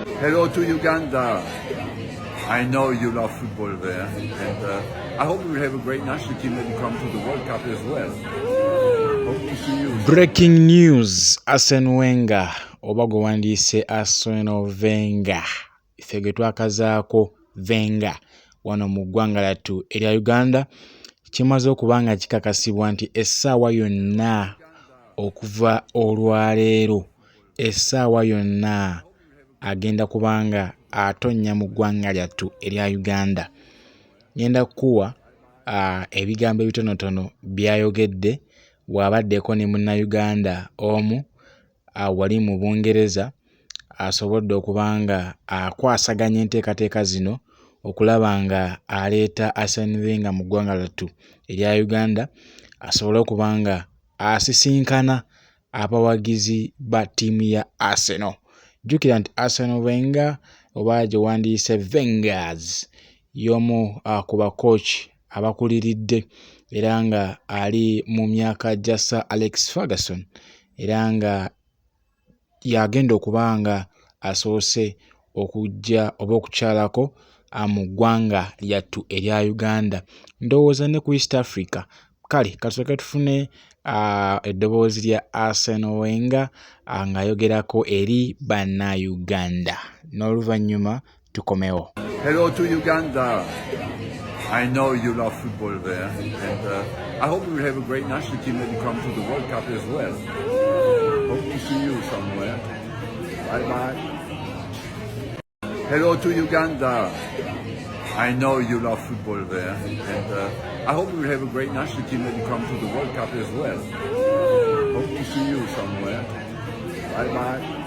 Hello to Uganda. I know you love football there, and I hope we'll have a great national team that will come to the World Cup as well. Hope to see you. Breaking news, Arsene Wenger oba gwe wandiise Arsene Wenger ife gwe twakazaako Wenger wano mu ggwanga lyattu erya Uganda kimaze okuba nga kikakasibwa nti essaawa yonna okuva olwaleero essaawa yonna agenda kubanga atonnya mu ggwanga lyattu erya Uganda. Ngenda kukuwa ebigambo ebitonotono byayogedde bw'abaddeko ne munnayuganda omu wali mu Bungereza asobodde okuba nga akwasaganya enteekateeka zino okulaba nga aleeta Arsene Wenger mu ggwanga lyattu erya Uganda asobole okuba nga asisinkana abawagizi ba ttiimu ya Arsenal. Jjukira nti Arsene Wenger oba gye wandiise Wengers y'omu ku bakooki abakuliridde era nga ali mu myaka gya Sir Alex Ferguson era nga yagenda okuba nga asoose okujja oba okukyalako mu ggwanga lyattu erya Uganda. Ndowooza ne ku East Africa. Kale kasooke tufune eddoboozi lya Arsene Wenger ng'ayogerako eri bannayuganda n'oluvannyuma tukomewo. Hello to Uganda. I know you love football there, and I hope we'll have a great national team that will come to the World Cup as well. Hope to see you somewhere. Bye-bye. Hello to Uganda. I know you love football there, and I hope we'll have a great national team that will come to the World Cup as well. Hope to see you somewhere. Bye-bye.